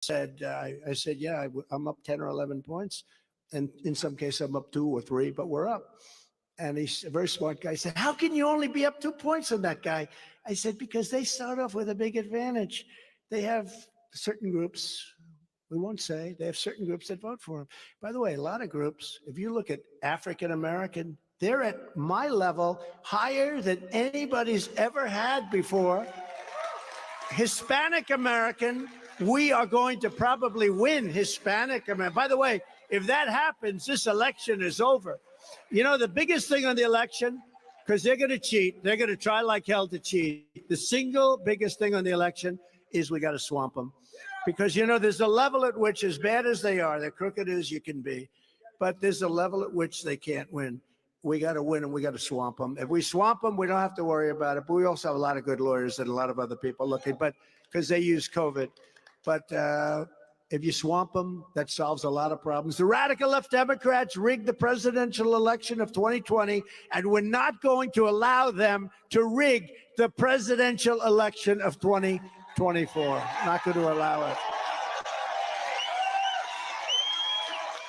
said, I said, yeah, I'm up 10 or 11 points. And in some cases, I'm up 2 or 3, but we're up. And he's a very smart guy. He said, how can you only be up 2 points on that guy? I said, because they start off with a big advantage. They have certain groups, we won't say, they have certain groups that vote for him. By the way, a lot of groups, if you look at African American, they're at my level, higher than anybody's ever had before. Hispanic American, we are going to probably win Hispanic American. By the way, if that happens, this election is over. You know, the biggest thing on the election, because they're going to cheat, they're going to try like hell to cheat. The single biggest thing on the election is we got to swamp them. Because, you know, there's a level at which, as bad as they are, they're crooked as you can be, but there's a level at which they can't win. We got to win and we got to swamp them. If we swamp them, we don't have to worry about it. But we also have a lot of good lawyers and a lot of other people looking, but because they use COVID. But if you swamp them, that solves a lot of problems. The radical left Democrats rigged the presidential election of 2020, and we're not going to allow them to rig the presidential election of 2024. Not going to allow it.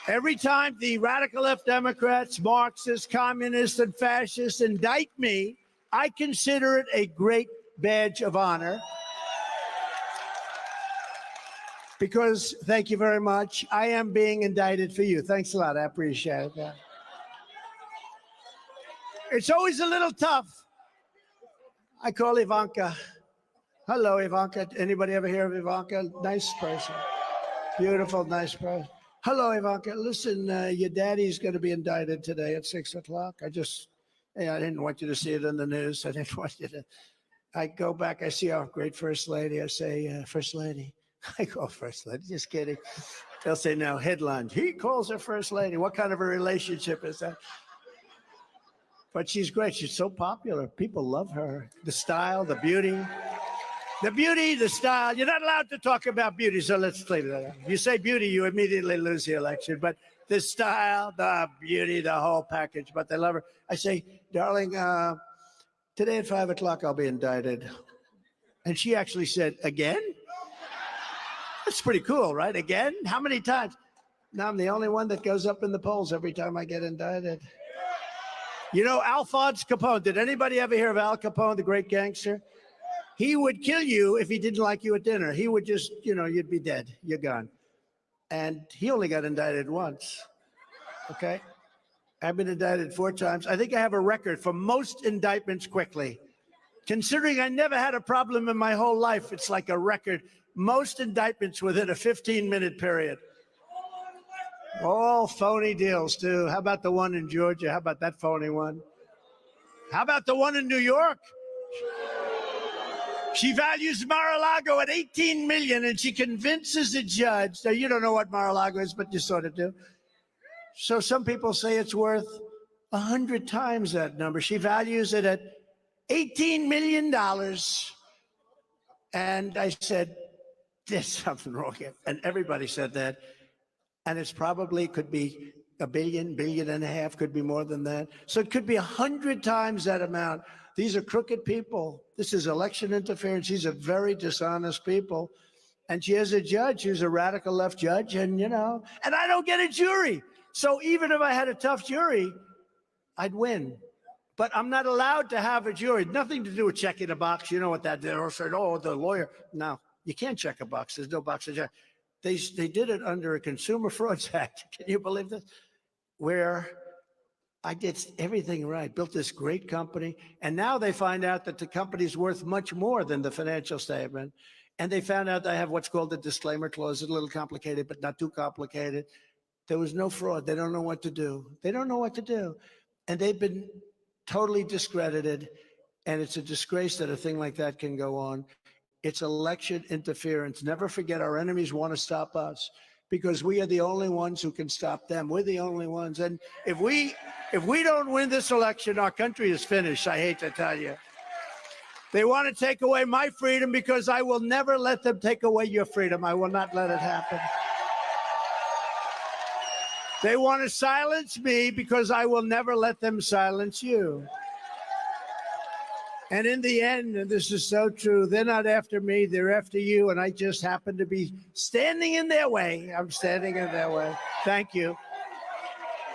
Every time the radical left Democrats, Marxists, communists, and fascists indict me, I consider it a great badge of honor. Because, thank you very much, I am being indicted for you. Thanks a lot, I appreciate it. It's always a little tough. I call Ivanka. Hello, Ivanka. Anybody ever hear of Ivanka? Nice person. Beautiful, nice person. Hello, Ivanka. Listen, your daddy's going to be indicted today at 6 o'clock. I didn't want you to see it in the news. I didn't want you to. I go back, I see our great First Lady. I say, First Lady. I call First Lady, just kidding. They'll say, no, headline. He calls her First Lady. What kind of a relationship is that? But she's great. She's so popular. People love her. The style, the beauty. The beauty, the style. You're not allowed to talk about beauty, so let's leave that out. If you say beauty, you immediately lose the election. But the style, the beauty, the whole package. But they love her. I say, darling, today at 5 o'clock, I'll be indicted. And she actually said, again? That's pretty cool, right? Again? How many times? Now I'm the only one that goes up in the polls every time I get indicted. You know, Alphonse Capone. Did anybody ever hear of Al Capone, the great gangster? He would kill you if he didn't like you at dinner. He would just, you know, you'd be dead. You're gone. And he only got indicted once. Okay? I've been indicted 4 times. I think I have a record for most indictments quickly. Considering I never had a problem in my whole life, it's like a record. Most indictments within a 15-minute period. All phony deals, too. How about the one in Georgia? How about that phony one? How about the one in New York? She values Mar-a-Lago at $18 million, and she convinces a judge. Now, you don't know what Mar-a-Lago is, but you sort of do. So some people say it's worth 100 times that number. She values it at $18 million. And I said, there's something wrong here. And everybody said that. And it's probably could be $1 billion, $1.5 billion, could be more than that. So it could be 100 times that amount. These are crooked people. This is election interference. These are very dishonest people. And she has a judge who's a radical left judge, and, you know, and I don't get a jury. So even if I had a tough jury, I'd win. But I'm not allowed to have a jury. Nothing to do with checking a box. You know what that did? Or said, oh, the lawyer. No, you can't check a box. There's no box to check. They did it under a Consumer Frauds Act. Can you believe this? Where I did everything right, built this great company, and now they find out that the company's worth much more than the financial statement. And they found out I have what's called the disclaimer clause. It's a little complicated, but not too complicated. There was no fraud. They don't know what to do. They don't know what to do. And they've been totally discredited. And it's a disgrace that a thing like that can go on. It's election interference. Never forget, our enemies want to stop us because we are the only ones who can stop them. We're the only ones. And if we don't win this election, our country is finished, I hate to tell you. They want to take away my freedom because I will never let them take away your freedom. I will not let it happen. They want to silence me because I will never let them silence you. And in the end, and this is so true, they're not after me, they're after you. And I just happen to be standing in their way. I'm standing in their way. Thank you.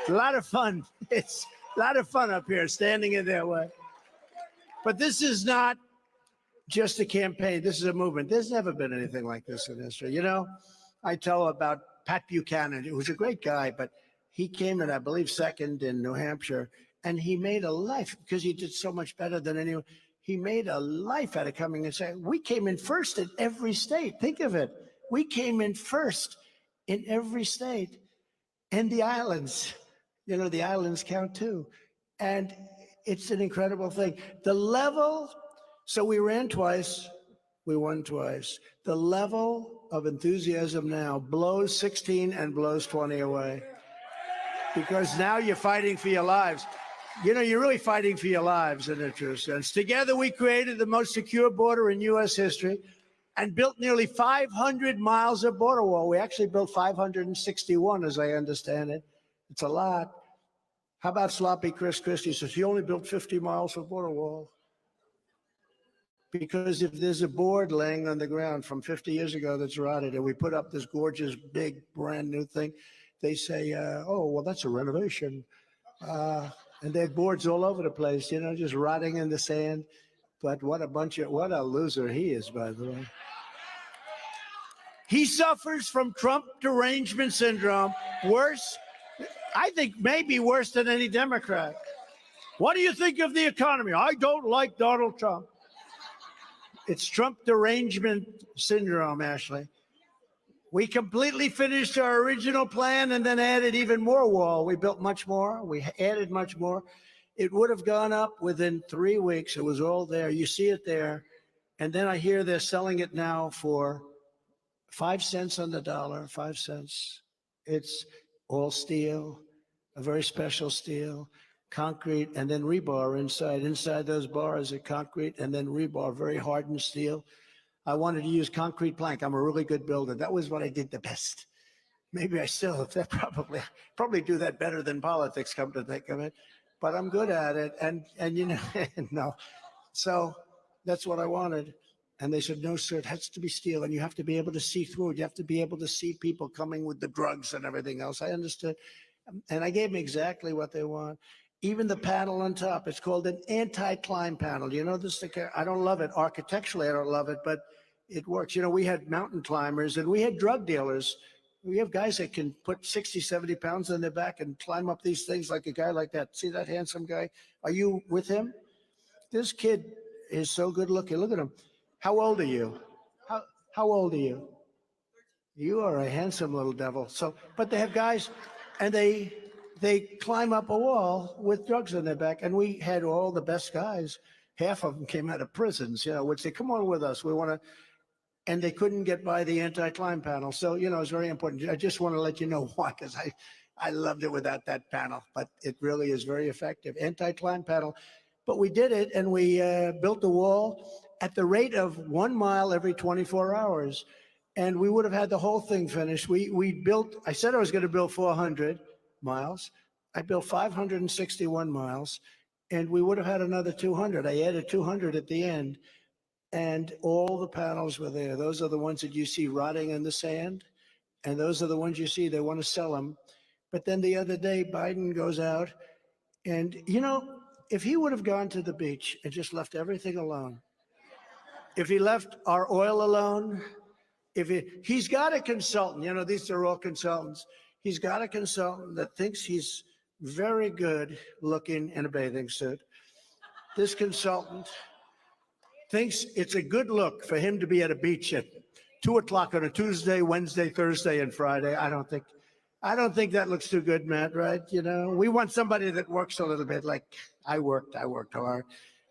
It's a lot of fun. It's a lot of fun up here, standing in their way. But this is not just a campaign. This is a movement. There's never been anything like this in history. You know, I tell about Pat Buchanan, who was a great guy, but he came in, I believe, second in New Hampshire, and he made a life because he did so much better than anyone. He made a life out of coming and saying, we came in first in every state. Think of it. We came in first in every state, and the islands. You know, the islands count too. And it's an incredible thing. The level, so we ran twice, we won twice. The level of enthusiasm now blows 16 and blows 20 away. Because now you're fighting for your lives. You know, you're really fighting for your lives in a true sense. Together, we created the most secure border in U.S. history and built nearly 500 miles of border wall. We actually built 561, as I understand it. It's a lot. How about sloppy Chris Christie says he only built 50 miles of border wall? Because if there's a board laying on the ground from 50 years ago that's rotted and we put up this gorgeous, big, brand new thing, they say, oh, well, that's a renovation. And there are boards all over the place, you know, just rotting in the sand. But what a loser he is, by the way. He suffers from Trump derangement syndrome, worse, I think maybe worse than any Democrat. What do you think of the economy? I don't like Donald Trump. It's Trump derangement syndrome, Ashley. We completely finished our original plan and then added even more wall. We built much more. We added much more. It would have gone up within 3 weeks. It was all there. You see it there. And then I hear they're selling it now for 5 cents on the dollar, 5 cents. It's all steel, a very special steel, concrete, and then rebar inside. Inside those bars are concrete and then rebar, very hardened steel. I wanted to use concrete plank. I'm a really good builder. That was what I did the best. Maybe I still, that probably do that better than politics, come to think of it. But I'm good at it. And you know, no. So that's what I wanted. And they said, no, sir, it has to be steel. And you have to be able to see through it. You have to be able to see people coming with the drugs and everything else. I understood. And I gave them exactly what they want. Even the panel on top, it's called an anti-climb panel. You know this? I don't love it. Architecturally, I don't love it, but it works. You know, we had mountain climbers and we had drug dealers. We have guys that can put 60, 70 pounds on their back and climb up these things like a guy like that. See that handsome guy? Are you with him? This kid is so good looking. Look at him. How old are you? How old are you? You are a handsome little devil. So, but they have guys and they climb up a wall with drugs on their back. And we had all the best guys. Half of them came out of prisons, you know, would say, come on with us. We want to, and they couldn't get by the anti-climb panel. So, you know, it's very important. I just want to let you know why, because I loved it without that panel, but it really is very effective. Anti-climb panel. But we did it, and we built the wall at the rate of 1 mile every 24 hours. And we would have had the whole thing finished. We built, I said I was going to build 400 miles. I built 561 miles, and we would have had another 200. I added 200 at the end, and all the panels were there. Those are the ones that you see rotting in the sand, and those are the ones you see, they want to sell them. But then the other day, Biden goes out, and, you know, if he would have gone to the beach and just left everything alone, if he left our oil alone, he's got a consultant, you know, these are all consultants. He's got a consultant that thinks he's very good looking in a bathing suit. This consultant thinks it's a good look for him to be at a beach at 2 o'clock on a Tuesday, Wednesday, Thursday, and Friday. I don't think that looks too good, Matt, right? You know, we want somebody that works a little bit like I worked hard.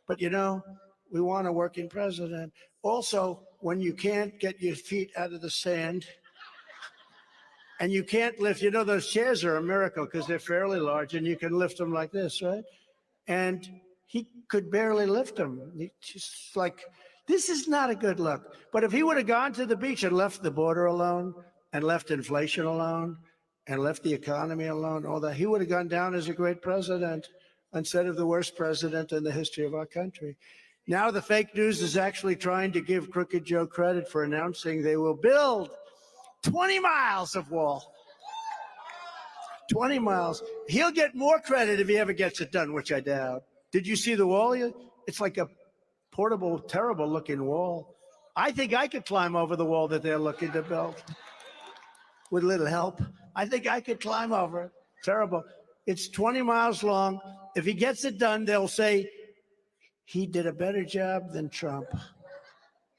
But, you know, we want a working president. Also, when you can't get your feet out of the sand and you can't lift, you know, those chairs are a miracle because they're fairly large and you can lift them like this, right? And he could barely lift them. He just like, this is not a good look. But if he would have gone to the beach and left the border alone and left inflation alone and left the economy alone, all that, he would have gone down as a great president instead of the worst president in the history of our country. Now the fake news is actually trying to give Crooked Joe credit for announcing they will build 20 miles of wall. 20 miles. He'll get more credit if he ever gets it done, which I doubt. Did you see the wall? It's like a portable, terrible looking wall. I think I could climb over the wall that they're looking to build with a little help. I think I could climb over it. Terrible. It's 20 miles long. If he gets it done, they'll say he did a better job than Trump,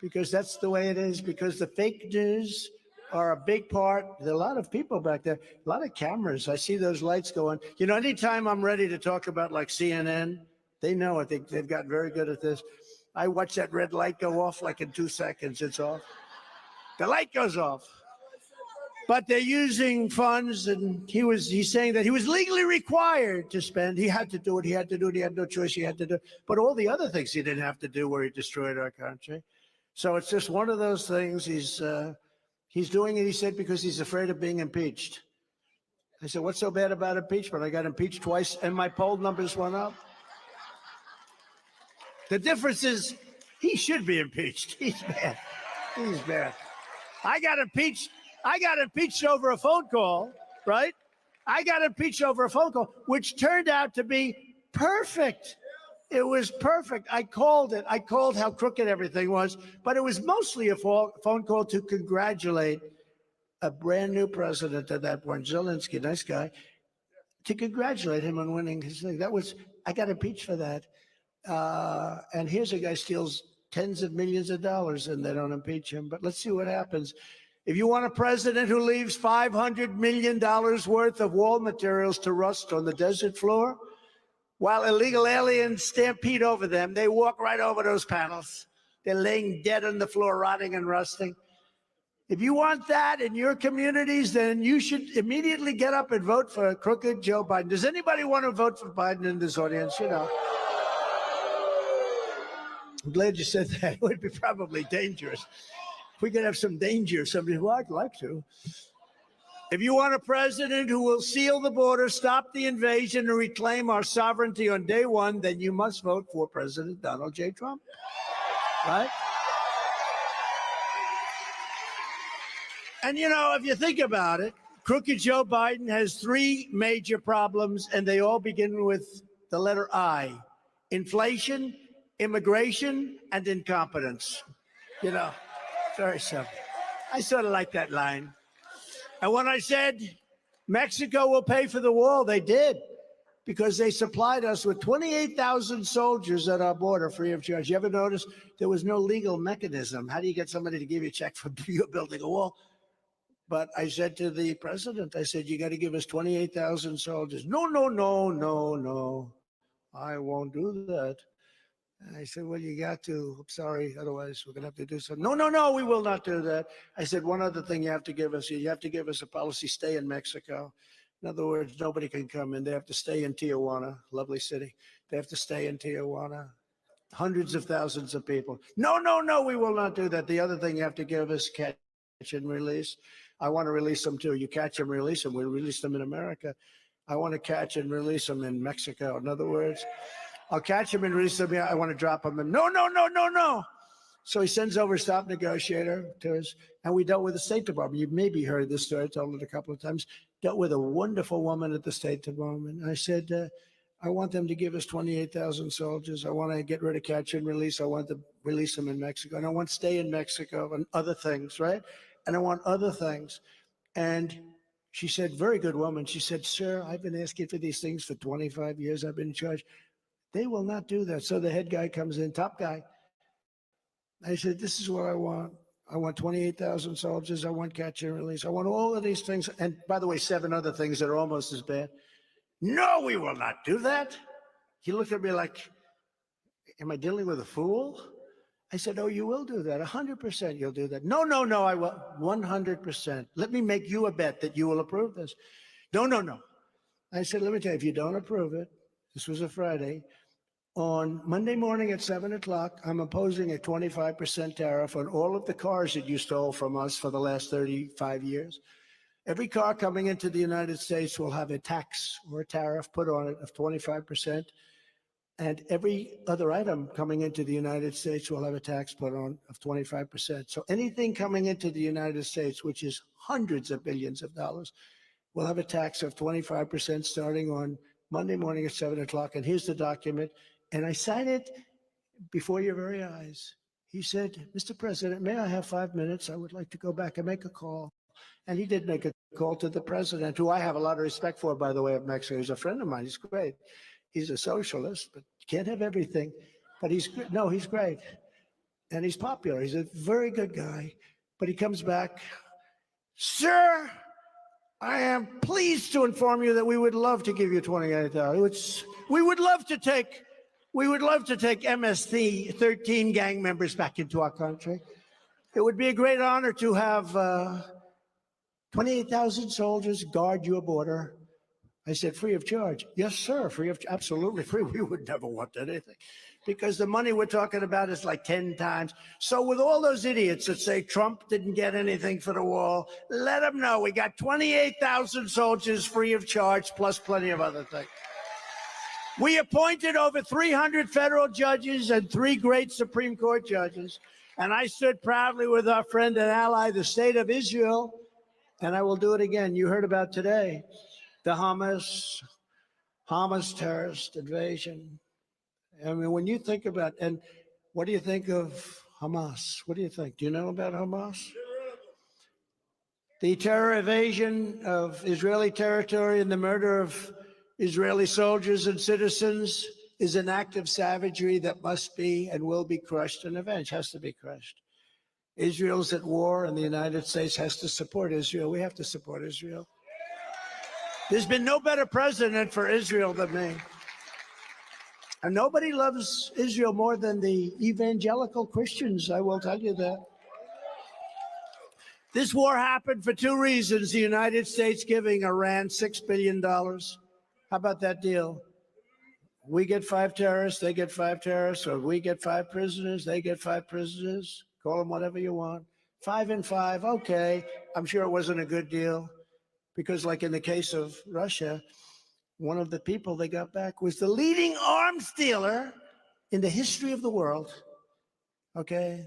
because that's the way it is, because the fake news are a big part. There are a lot of people back there, a lot of cameras. I see those lights going. You know, anytime I'm ready to talk about like CNN, they know it. They've gotten very good at this. I watch that red light go off like in 2 seconds, it's off. The light goes off. But they're using funds, and he's saying that he was legally required to spend. He had to do it. He had to do it. He had no choice. He had to do it. But all the other things he didn't have to do where he destroyed our country. So it's just one of those things. He's doing it, he said, because he's afraid of being impeached. I said, what's so bad about impeachment? I got impeached twice, and my poll numbers went up. The difference is he should be impeached. He's bad. He's bad. I got impeached over a phone call, right? I got impeached over a phone call, which turned out to be perfect. It was perfect. I called it. I called how crooked everything was, but it was mostly a phone call to congratulate a brand new president at that point, Zelensky, nice guy, to congratulate him on winning his thing. I got impeached for that. And here's a guy steals tens of millions of dollars and they don't impeach him. But let's see what happens. If you want a president who leaves $500 million worth of wall materials to rust on the desert floor, while illegal aliens stampede over them, they walk right over those panels. They're laying dead on the floor, rotting and rusting. If you want that in your communities, then you should immediately get up and vote for crooked Joe Biden. Does anybody want to vote for Biden in this audience? You know. I'm glad you said that. It would be probably dangerous. If we could have some danger, somebody who I'd like to. If you want a president who will seal the border, stop the invasion, and reclaim our sovereignty on day one, then you must vote for President Donald J. Trump. Right? And, you know, if you think about it, crooked Joe Biden has 3 major problems, and they all begin with the letter I: inflation, immigration, and incompetence. You know, very simple. I sort of like that line. And when I said Mexico will pay for the wall, they did, because they supplied us with 28,000 soldiers at our border free of charge. You ever notice there was no legal mechanism? How do you get somebody to give you a check for you building a wall? But I said to the president, I said, you got to give us 28,000 soldiers. No, no, no, no, no. I won't do that. I said, well, you got to. I'm sorry. Otherwise, we're going to have to do something. No, no, no, we will not do that. I said, one other thing you have to give us. You have to give us a policy, stay in Mexico. In other words, nobody can come in. They have to stay in Tijuana, lovely city. They have to stay in Tijuana. Hundreds of thousands of people. No, no, no, we will not do that. The other thing you have to give us, catch and release. I want to release them too. You catch them, release them. We release them in America. I want to catch and release them in Mexico. In other words, I'll catch him and release him. I want to drop him. And no, no, no, no, no. So he sends over a stop negotiator to us, and we dealt with the State Department. You've maybe heard this story. I told it a couple of times. Dealt with a wonderful woman at the State Department. And I said, I want them to give us 28,000 soldiers. I want to get rid of catch and release. I want to release them in Mexico. And I want to stay in Mexico and other things, right? And I want other things. And she said, very good woman. She said, sir, I've been asking for these things for 25 years. I've been in charge. They will not do that. So the head guy comes in, top guy. I said, this is what I want. I want 28,000 soldiers. I want catch and release. I want all of these things. And by the way, 7 other things that are almost as bad. No, we will not do that. He looked at me like, am I dealing with a fool? I said, oh, you will do that. 100% you'll do that. No, no, no, I will. 100%. Let me make you a bet that you will approve this. No, no, no. I said, let me tell you, if you don't approve it, this was a Friday, on Monday morning at 7 o'clock, I'm imposing a 25% tariff on all of the cars that you stole from us for the last 35 years. Every car coming into the United States will have a tax or a tariff put on it of 25%. And every other item coming into the United States will have a tax put on of 25%. So anything coming into the United States, which is hundreds of billions of dollars, will have a tax of 25% starting on Monday morning at 7 o'clock. And here's the document. And I signed it before your very eyes. He said, Mr. President, may I have 5 minutes? I would like to go back and make a call. And he did make a call to the president, who I have a lot of respect for, by the way, of Mexico. He's a friend of mine. He's great. He's a socialist, but you can't have everything. But he's great. And he's popular. He's a very good guy. But he comes back, sir, I am pleased to inform you that we would love to give you 28,000. We would love to take MS-13 gang members back into our country. It would be a great honor to have 28,000 soldiers guard your border. I said, free of charge. Yes, sir, absolutely free. We would never want anything, because the money we're talking about is like 10 times. So with all those idiots that say Trump didn't get anything for the wall, let them know we got 28,000 soldiers free of charge, plus plenty of other things. We appointed over 300 federal judges and 3 great Supreme Court judges. And I stood proudly with our friend and ally, the state of Israel, and I will do it again. You heard about today the Hamas terrorist invasion. I mean, when you think about, and what do you think of Hamas? What do you think? Do you know about Hamas? The terror invasion of Israeli territory and the murder of Israeli soldiers and citizens is an act of savagery that must be and will be crushed and avenged, has to be crushed. Israel's at war, and the United States has to support Israel. We have to support Israel. There's been no better president for Israel than me. And nobody loves Israel more than the evangelical Christians, I will tell you that. This war happened for 2 reasons. The United States giving Iran $6 billion. How about that deal? We get 5 terrorists, they get 5 terrorists, or we get 5 prisoners, they get 5 prisoners. Call them whatever you want. 5 and 5, okay. I'm sure it wasn't a good deal, because like in the case of Russia, one of the people they got back was the leading arms dealer in the history of the world, okay?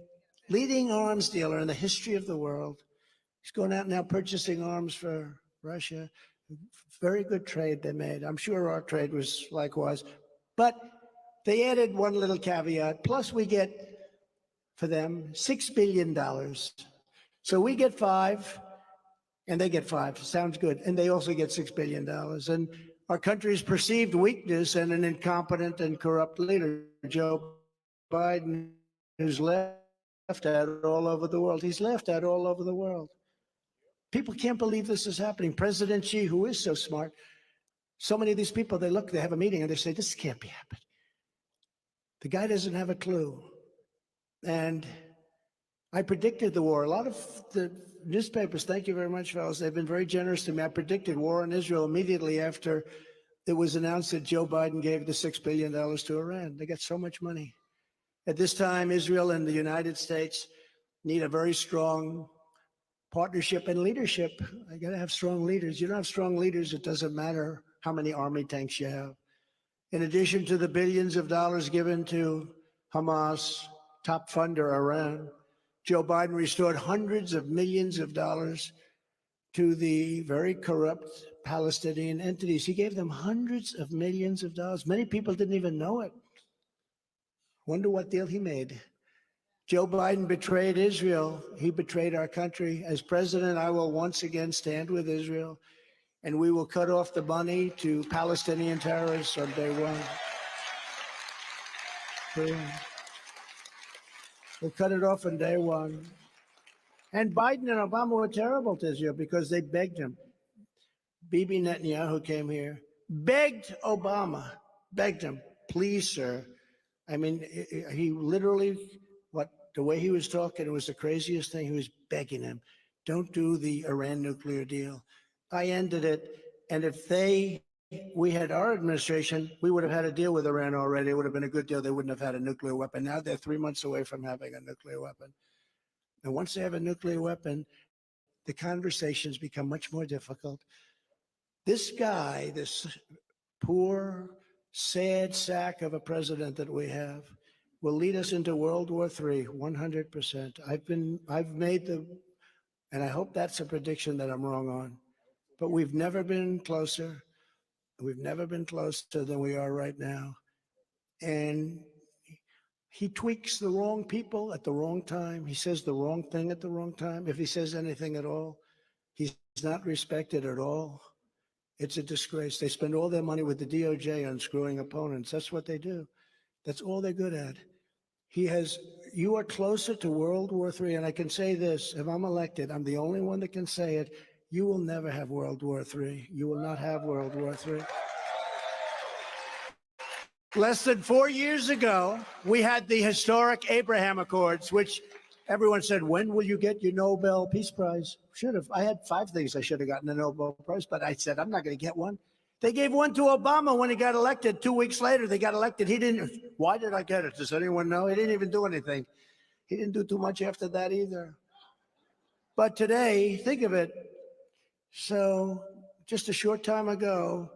Leading arms dealer in the history of the world. He's going out now purchasing arms for Russia. Very good trade they made. I'm sure our trade was likewise. But they added one little caveat. Plus, we get, for them, $6 billion. So we get 5, and they get 5. Sounds good. And they also get $6 billion. And our country's perceived weakness and an incompetent and corrupt leader, Joe Biden, who's laughed at all over the world. He's laughed at all over the world. People can't believe this is happening. President Xi, who is so smart, so many of these people, they have a meeting and they say, this can't be happening. The guy doesn't have a clue. And I predicted the war. A lot of the newspapers, thank you very much, fellas, they've been very generous to me. I predicted war in Israel immediately after it was announced that Joe Biden gave the $6 billion to Iran. They got so much money. At this time, Israel and the United States need a very strong partnership and leadership. I got to have strong leaders. You don't have strong leaders, it doesn't matter how many army tanks you have. In addition to the billions of dollars given to Hamas, top funder Iran, Joe Biden restored hundreds of millions of dollars to the very corrupt Palestinian entities. He gave them hundreds of millions of dollars. Many people didn't even know it. Wonder what deal he made. Joe Biden betrayed Israel. He betrayed our country. As president, I will once again stand with Israel, and we will cut off the money to Palestinian terrorists on day one. We'll cut it off on day one. And Biden and Obama were terrible to Israel because they begged him. Bibi Netanyahu came here, begged Obama, begged him, please, sir. I mean, he literally, the way he was talking, it was the craziest thing. He was begging him, don't do the Iran nuclear deal. I ended it. And if we had our administration, we would have had a deal with Iran already. It would have been a good deal. They wouldn't have had a nuclear weapon. Now they're 3 months away from having a nuclear weapon. And once they have a nuclear weapon, the conversations become much more difficult. This guy, this poor, sad sack of a president that we have will lead us into World War III, 100%. I've made and I hope that's a prediction that I'm wrong on, but we've never been closer. We've never been closer than we are right now. And he tweaks the wrong people at the wrong time. He says the wrong thing at the wrong time. If he says anything at all, he's not respected at all. It's a disgrace. They spend all their money with the DOJ on screwing opponents. That's what they do. That's all they're good at. You are closer to World War III, and I can say this, if I'm elected, I'm the only one that can say it, you will never have World War III. You will not have World War III. Less than 4 years ago, we had the historic Abraham Accords, which everyone said, when will you get your Nobel Peace Prize? Should have. I had 5 things I should have gotten a Nobel Prize, but I said, I'm not going to get one. They gave one to Obama when he got elected. 2 weeks later, they got elected. He didn't. Why did I get it? Does anyone know? He didn't even do anything. He didn't do too much after that either. But today, think of it. So just a short time ago,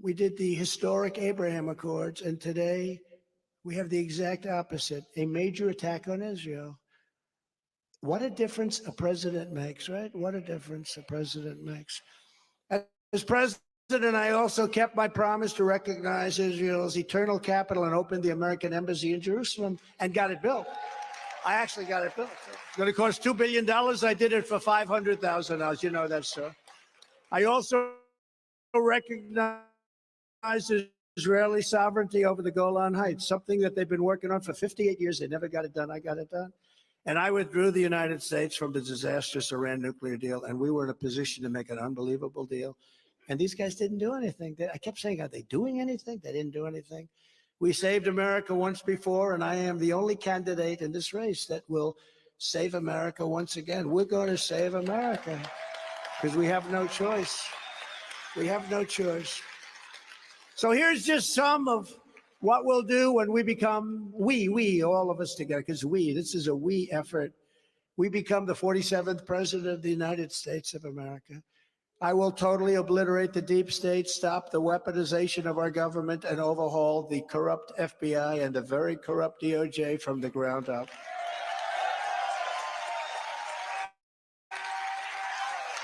we did the historic Abraham Accords, and today we have the exact opposite, a major attack on Israel. What a difference a president makes, right? What a difference a president makes. As president, I also kept my promise to recognize Israel's eternal capital and opened the American embassy in Jerusalem and got it built. I actually got it built. It's going to cost $2 billion. I did it for $500,000. You know that, sir. I also recognize Israeli sovereignty over the Golan Heights, something that they've been working on for 58 years. They never got it done. I got it done. And I withdrew the United States from the disastrous Iran nuclear deal, and we were in a position to make an unbelievable deal. And these guys didn't do anything. I kept saying, are they doing anything? They didn't do anything. We saved America once before, and I am the only candidate in this race that will save America once again. We're going to save America because we have no choice. We have no choice. So here's just some of what we'll do when we become, all of us together, because this is a we effort. We become the 47th president of the United States of America. I will totally obliterate the deep state, stop the weaponization of our government, and overhaul the corrupt FBI and the very corrupt DOJ from the ground up.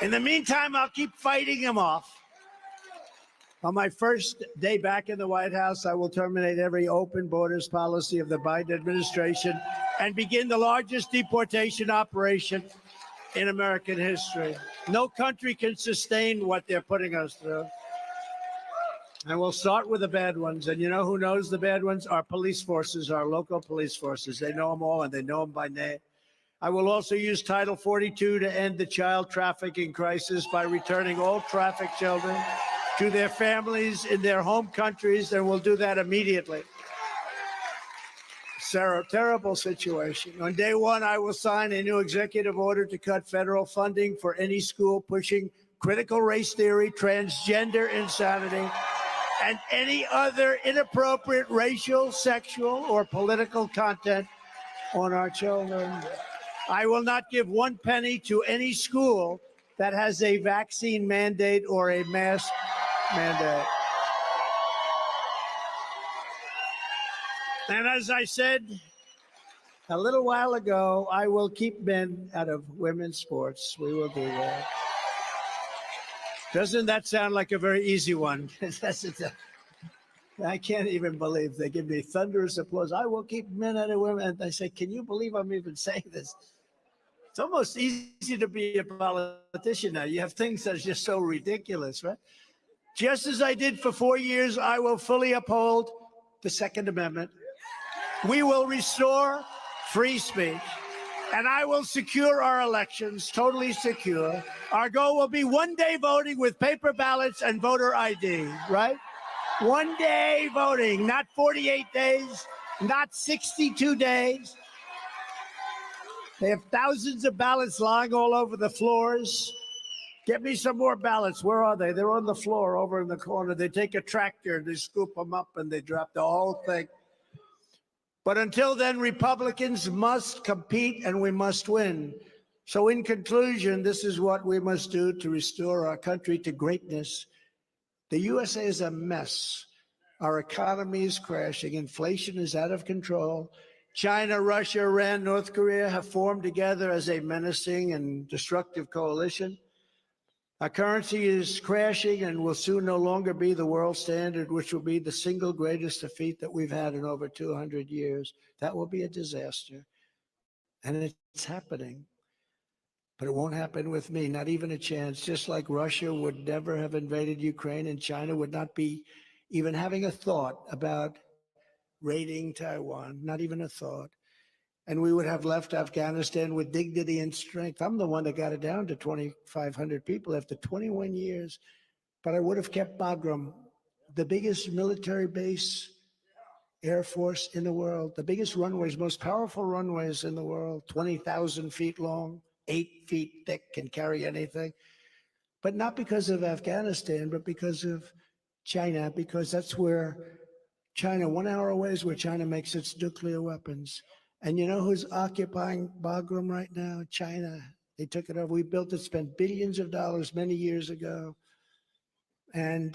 In the meantime, I'll keep fighting them off. On my first day back in the White House, I will terminate every open borders policy of the Biden administration and begin the largest deportation operation in American history. No country can sustain what they're putting us through. And we'll start with the bad ones. And you know who knows the bad ones? Our police forces, our local police forces. They know them all, and they know them by name. I will also use Title 42 to end the child trafficking crisis by returning all trafficked children to their families in their home countries, and we'll do that immediately. Sarah, terrible situation. On day one, I will sign a new executive order to cut federal funding for any school pushing critical race theory, transgender insanity, and any other inappropriate racial, sexual, or political content on our children. I will not give 1 penny to any school that has a vaccine mandate or a mask mandate. And as I said a little while ago, I will keep men out of women's sports. We will do that. Doesn't that sound like a very easy one? I can't even believe they give me thunderous applause. I will keep men out of women. And I say, can you believe I'm even saying this? It's almost easy to be a politician now. You have things that are just so ridiculous, right? Just as I did for 4 years, I will fully uphold the Second Amendment. We will restore free speech, and I will secure our elections, totally secure. Our goal will be 1 day voting with paper ballots and voter ID, right? 1 day voting, not 48 days, not 62 days. They have thousands of ballots lying all over the floors. Get me some more ballots. Where are they? They're on the floor over in the corner. They take a tractor, they scoop them up, and they drop the whole thing. But until then, Republicans must compete, and we must win. So in conclusion, this is what we must do to restore our country to greatness. The USA is a mess. Our economy is crashing. Inflation is out of control. China, Russia, Iran, North Korea have formed together as a menacing and destructive coalition. Our currency is crashing and will soon no longer be the world standard, which will be the single greatest defeat that we've had in over 200 years. That will be a disaster. And it's happening. But it won't happen with me, not even a chance. Just like Russia would never have invaded Ukraine and China would not be even having a thought about raiding Taiwan, not even a thought. And we would have left Afghanistan with dignity and strength. I'm the one that got it down to 2,500 people after 21 years. But I would have kept Bagram, the biggest military base, Air Force in the world, the biggest runways, most powerful runways in the world, 20,000 feet long, 8 feet thick, can carry anything. But not because of Afghanistan, but because of China, because that's where China, 1 hour away is where China makes its nuclear weapons. And you know who's occupying Bagram right now? China. They took it over. We built it, spent billions of dollars many years ago. And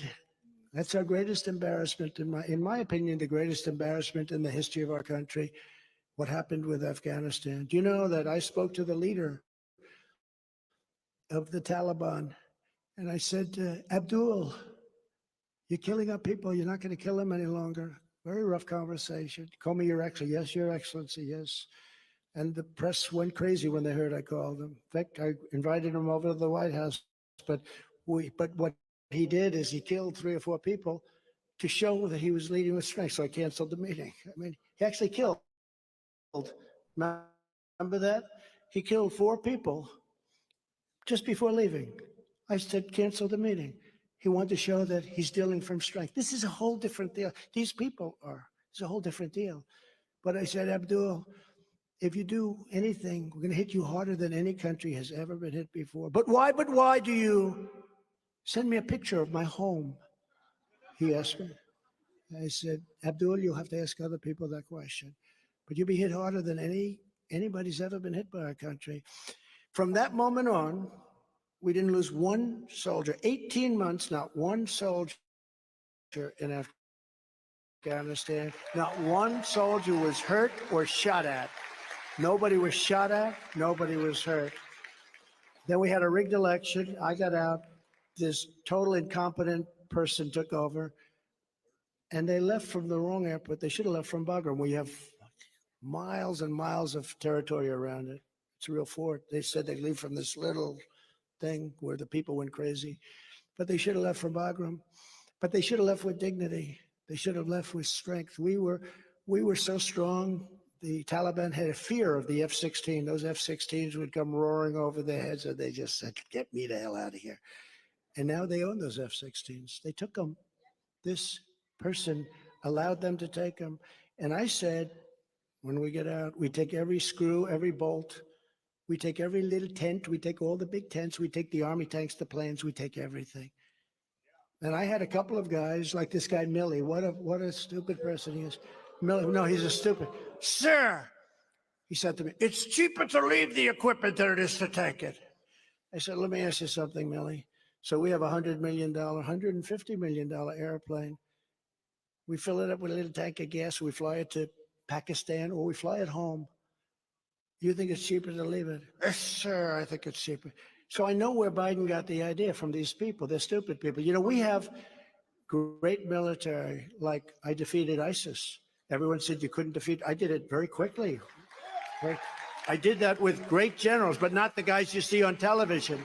that's our greatest embarrassment, in my opinion, the greatest embarrassment in the history of our country, what happened with Afghanistan. Do you know that I spoke to the leader of the Taliban, and I said, Abdul, you're killing our people. You're not going to kill them any longer. Very rough conversation. Call me Your Excellency. Yes, Your Excellency, yes. And the press went crazy when they heard I called him. In fact, I invited him over to the White House, but what he did is he killed 3 or 4 people to show that he was leading with strength. So I canceled the meeting. I mean, he actually killed. Remember that? He killed 4 people just before leaving. I said, cancel the meeting. He wanted to show that he's dealing from strength. This is a whole different deal. These people are. It's a whole different deal. But I said, Abdul, if you do anything, we're going to hit you harder than any country has ever been hit before. But why do you send me a picture of my home? He asked me. I said, Abdul, you'll have to ask other people that question. But you'll be hit harder than anybody's ever been hit by our country. From that moment on, we didn't lose 1 soldier. 18 months, not 1 soldier in Afghanistan. Not 1 soldier was hurt or shot at. Nobody was shot at. Nobody was hurt. Then we had a rigged election. I got out. This total incompetent person took over. And they left from the wrong airport. They should have left from Bagram. We have miles and miles of territory around it. It's a real fort. They said they'd leave from this little thing where the people went crazy. But they should have left from Bagram. But they should have left with dignity. They should have left with strength. We were so strong. The Taliban had a fear of the F-16. Those F-16s would come roaring over their heads, and they just said, get me the hell out of here. And now they own those F-16s. They took them. This person allowed them to take them. And I said, when we get out, we take every screw, every bolt. We take every little tent. We take all the big tents. We take the Army tanks, the planes. We take everything. And I had a couple of guys like this guy, Millie. What a stupid person he is. Millie, no, he's a stupid. Sir, he said to me, it's cheaper to leave the equipment than it is to take it. I said, let me ask you something, Millie. So we have a $100 million, $150 million airplane. We fill it up with a little tank of gas. We fly it to Pakistan or we fly it home. You think it's cheaper to leave it? Yes, sir, I think it's cheaper. So I know where Biden got the idea from these people. They're stupid people. You know, we have great military, like I defeated ISIS. Everyone said you couldn't defeat. I did it very quickly. I did that with great generals, but not the guys you see on television.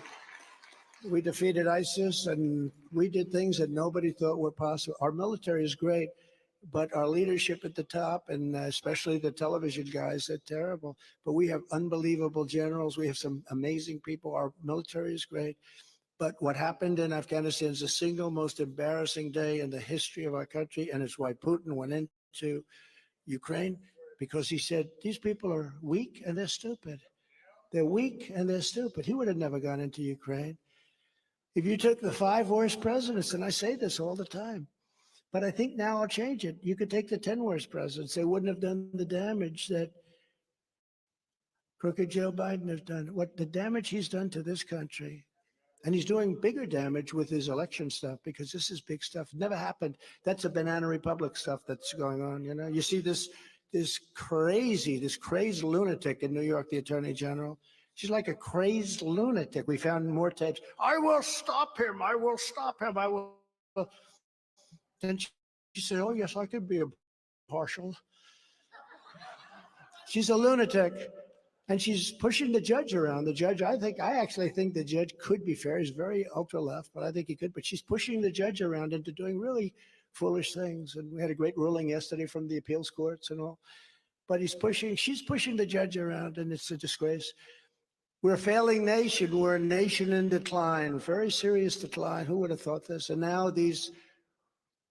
We defeated ISIS, and we did things that nobody thought were possible. Our military is great, but our leadership at the top, and especially the television guys, they're terrible. But we have unbelievable generals. We have some amazing people. Our military is great. But what happened in Afghanistan is the single most embarrassing day in the history of our country, and it's why Putin went into Ukraine, because he said, these people are weak and they're stupid. They're weak and they're stupid. He would have never gone into Ukraine. If you took the 5 worst presidents, and I say this all the time, but I think now I'll change it. You could take the 10 worst presidents. They wouldn't have done the damage that crooked Joe Biden has done. What the damage he's done to this country, And he's doing bigger damage with his election stuff because this is big stuff. Never happened. That's a banana republic stuff that's going on. You know, you see this crazed lunatic in New York, the attorney general. She's like a crazed lunatic. We found more tapes. I will stop him. I will stop him. I will. Then she said, "Oh yes, I could be impartial." She's a lunatic. And she's pushing the judge around. The judge, I actually think the judge could be fair. He's very ultra left, but I think he could. But she's pushing the judge around into doing really foolish things. And we had a great ruling yesterday from the appeals courts and all. But she's pushing the judge around, and it's a disgrace. We're a failing nation. We're a nation in decline, very serious decline. Who would have thought this? And now these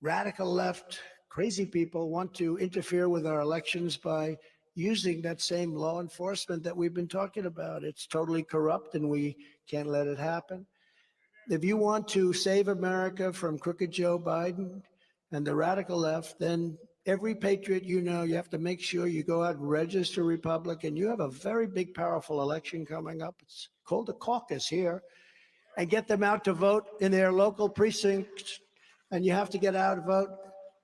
radical left, crazy people want to interfere with our elections by using that same law enforcement that we've been talking about. It's totally corrupt and we can't let it happen. If you want to save America from crooked Joe Biden and the radical left, then every patriot you know, you have to make sure you go out and register Republican. You have a very big, powerful election coming up. It's called a caucus here. And get them out to vote in their local precincts. And you have to get out and vote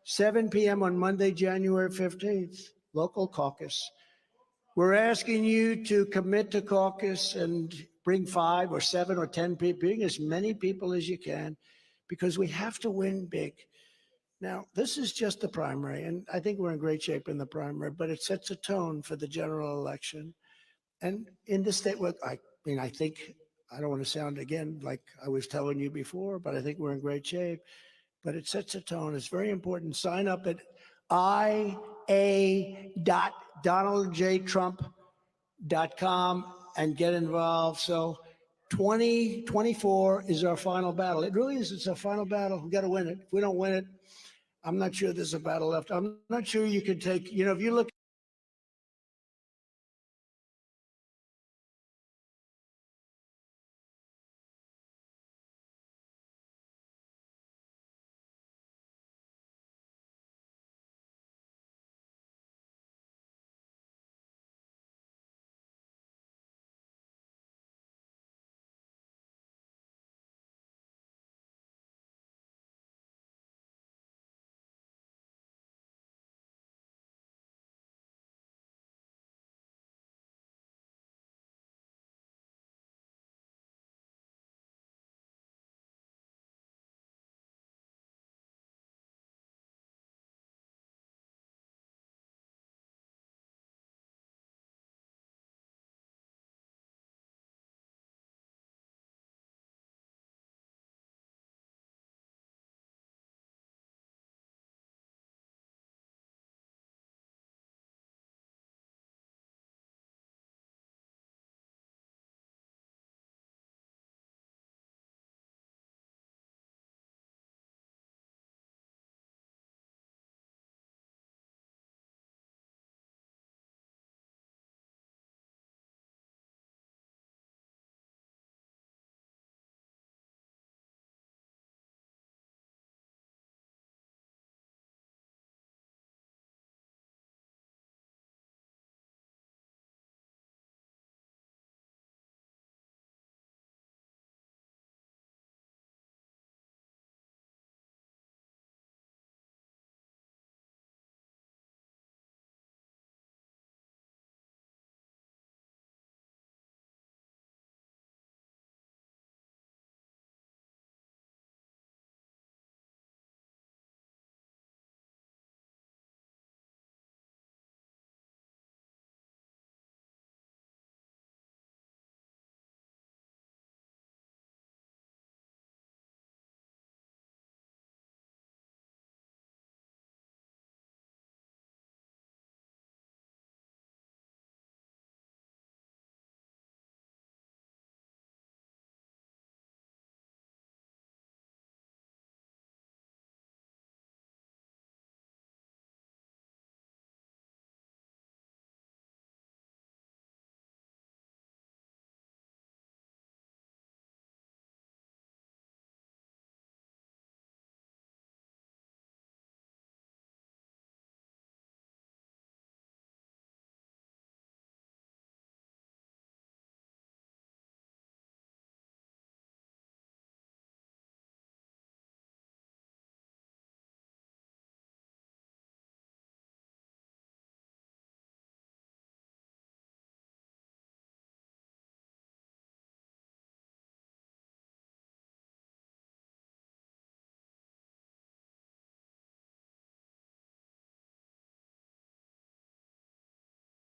7 p.m. on Monday, January 15th, local caucus. We're asking you to commit to caucus and bring 5 or 7 or 10 people, bring as many people as you can, because we have to win big. Now, this is just the primary, and I think we're in great shape in the primary, but it sets a tone for the general election. And in the state, I think, I don't want to sound again like I was telling you before, but I think we're in great shape. But it sets a tone. It's very important. Sign up at ia.donaldjtrump.com and get involved. So 2024 is our final battle. It really is. It's our final battle. We've got to win it. If we don't win it, I'm not sure there's a battle left. I'm not sure you can take, if you look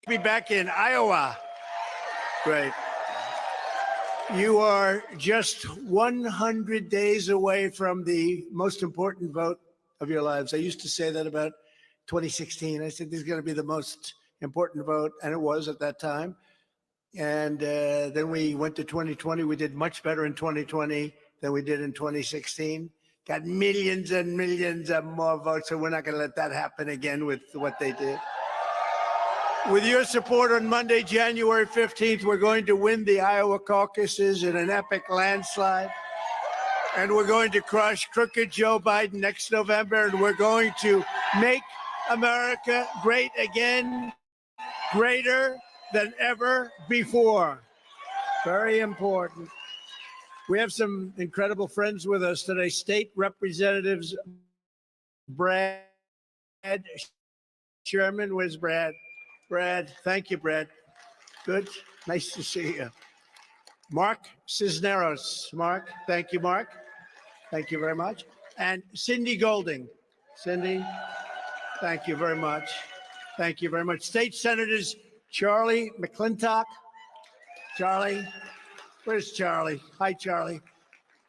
be back in Iowa. Great. You are just 100 days away from the most important vote of your lives. I used to say that about 2016. I said, this is going to be the most important vote, and it was at that time. And then we went to 2020. We did much better in 2020 than we did in 2016. Got millions and millions of more votes, so we're not going to let that happen again with what they did. With your support on Monday, January 15th, we're going to win the Iowa caucuses in an epic landslide. And we're going to crush crooked Joe Biden next November. And we're going to make America great again, greater than ever before. Very important. We have some incredible friends with us today. State Representatives Brad Sherman. Where's Brad? Brad, thank you, Brad. Good, nice to see you. Mark Cisneros. Mark, thank you, Mark. Thank you very much. And Cindy Golding. Cindy, thank you very much. Thank you very much. State Senators Charlie McClintock. Charlie, where's Charlie? Hi, Charlie.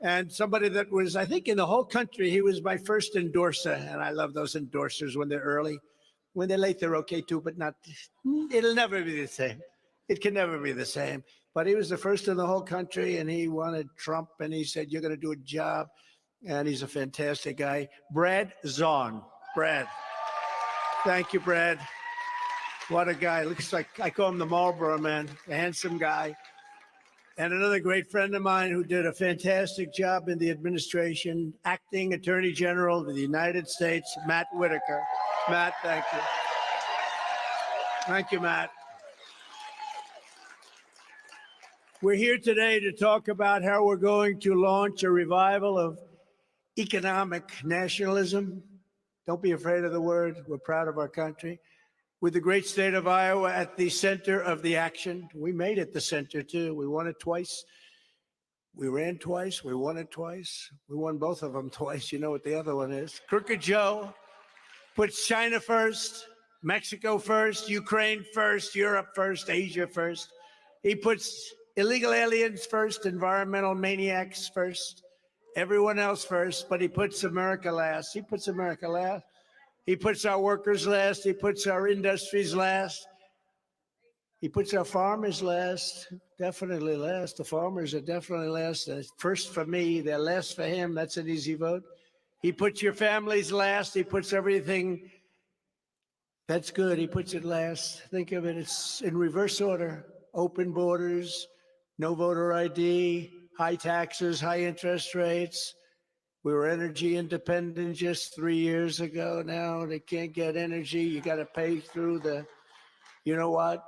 And somebody that was, I think, in the whole country, he was my first endorser. And I love those endorsers when they're early. When they're late, they're okay too, but not, it'll never be the same. It can never be the same. But he was the first in the whole country, and he wanted Trump, and he said, you're going to do a job. And he's a fantastic guy. Brad Zahn. Brad. Thank you, Brad. What a guy. Looks like, I call him the Marlboro Man, a handsome guy. And another great friend of mine who did a fantastic job in the administration, acting Attorney General of the United States, Matt Whitaker. Matt, thank you. Thank you, Matt. We're here today to talk about how we're going to launch a revival of economic nationalism. Don't be afraid of the word. We're proud of our country. With the great state of Iowa at the center of the action. We made it the center, too. We won it twice. We ran twice. We won it twice. We won both of them twice. You know what the other one is. Crooked Joe puts China first, Mexico first, Ukraine first, Europe first, Asia first. He puts illegal aliens first, environmental maniacs first, everyone else first, but he puts America last. He puts America last. He puts our workers last. He puts our industries last. He puts our farmers last, definitely last. The farmers are definitely last. First for me, they're last for him. That's an easy vote. He puts your families last. He puts everything. That's good. He puts it last. Think of it. It's in reverse order. Open borders, no voter ID, high taxes, high interest rates. We were energy independent just 3 years ago. Now they can't get energy. You got to pay through the, you know what?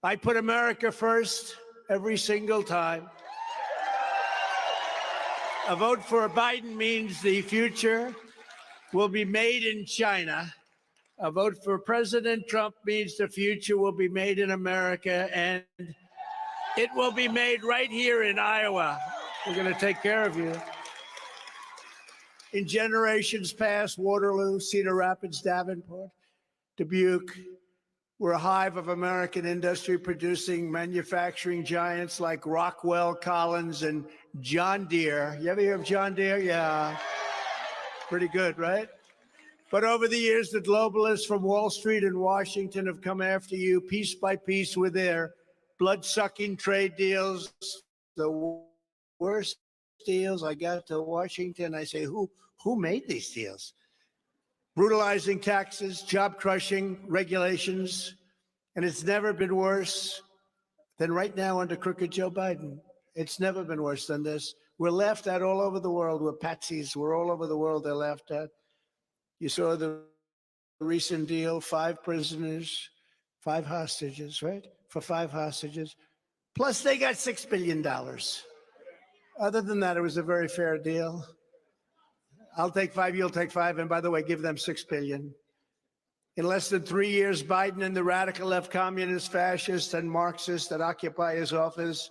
I put America first every single time. A vote for Biden means the future will be made in China. A vote for President Trump means the future will be made in America, and it will be made right here in Iowa. We're going to take care of you. In generations past, Waterloo, Cedar Rapids, Davenport, Dubuque were a hive of American industry producing manufacturing giants like Rockwell, Collins, and John Deere. You ever hear of John Deere? Yeah. Pretty good, right? But over the years, the globalists from Wall Street and Washington have come after you piece by piece with their blood-sucking trade deals, the worst deals. I got to Washington, I say, who made these deals? Brutalizing taxes, job-crushing regulations, and it's never been worse than right now under crooked Joe Biden. It's never been worse than this. We're laughed at all over the world. We're patsies. We're all over the world. They're laughed at. You saw the recent deal, 5 prisoners, 5 hostages, right? For 5 hostages. Plus, they got $6 billion. Other than that, it was a very fair deal. I'll take 5, you'll take 5. And by the way, give them $6 billion. In less than 3 years, Biden and the radical left communists, fascists, and Marxists that occupy his office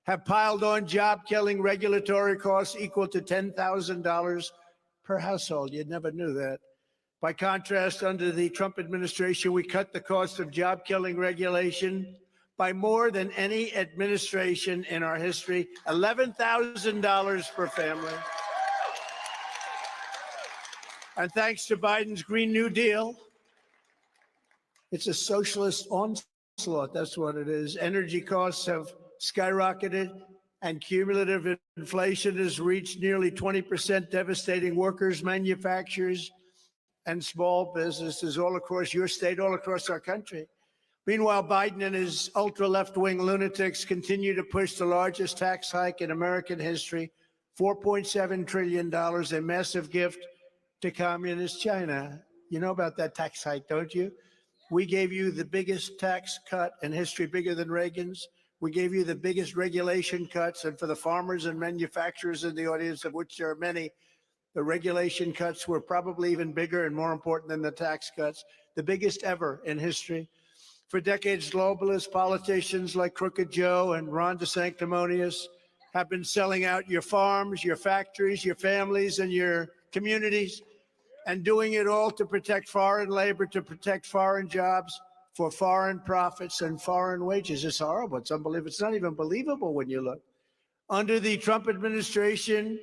have piled on job-killing regulatory costs equal to $10,000 per household. You never knew that. By contrast, under the Trump administration, we cut the cost of job-killing regulation by more than any administration in our history, $11,000 per family. And thanks to Biden's Green New Deal, it's a socialist onslaught. That's what it is. Energy costs have skyrocketed, and cumulative inflation has reached nearly 20%, devastating workers, manufacturers, and small businesses all across your state, all across our country. Meanwhile, Biden and his ultra-left-wing lunatics continue to push the largest tax hike in American history, $4.7 trillion, a massive gift to communist China. You know about that tax hike, don't you? We gave you the biggest tax cut in history, bigger than Reagan's. We gave you the biggest regulation cuts, and for the farmers and manufacturers in the audience, of which there are many, the regulation cuts were probably even bigger and more important than the tax cuts, the biggest ever in history. For decades, globalist politicians like Crooked Joe and Ron DeSanctimonious have been selling out your farms, your factories, your families, and your communities, and doing it all to protect foreign labor, to protect foreign jobs, for foreign profits and foreign wages. It's horrible. It's unbelievable. It's not even believable when you look. Under the Trump administration,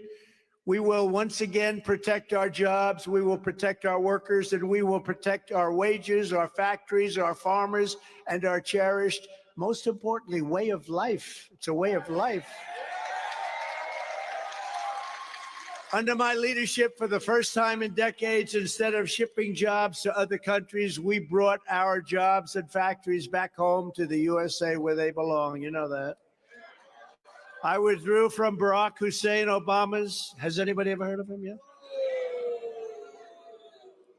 we will once again protect our jobs, we will protect our workers, and we will protect our wages, our factories, our farmers, and our cherished, most importantly, way of life. It's a way of life. Under my leadership, for the first time in decades, instead of shipping jobs to other countries, we brought our jobs and factories back home to the USA where they belong. You know that. I withdrew from Barack Hussein Obama's. Has anybody ever heard of him yet?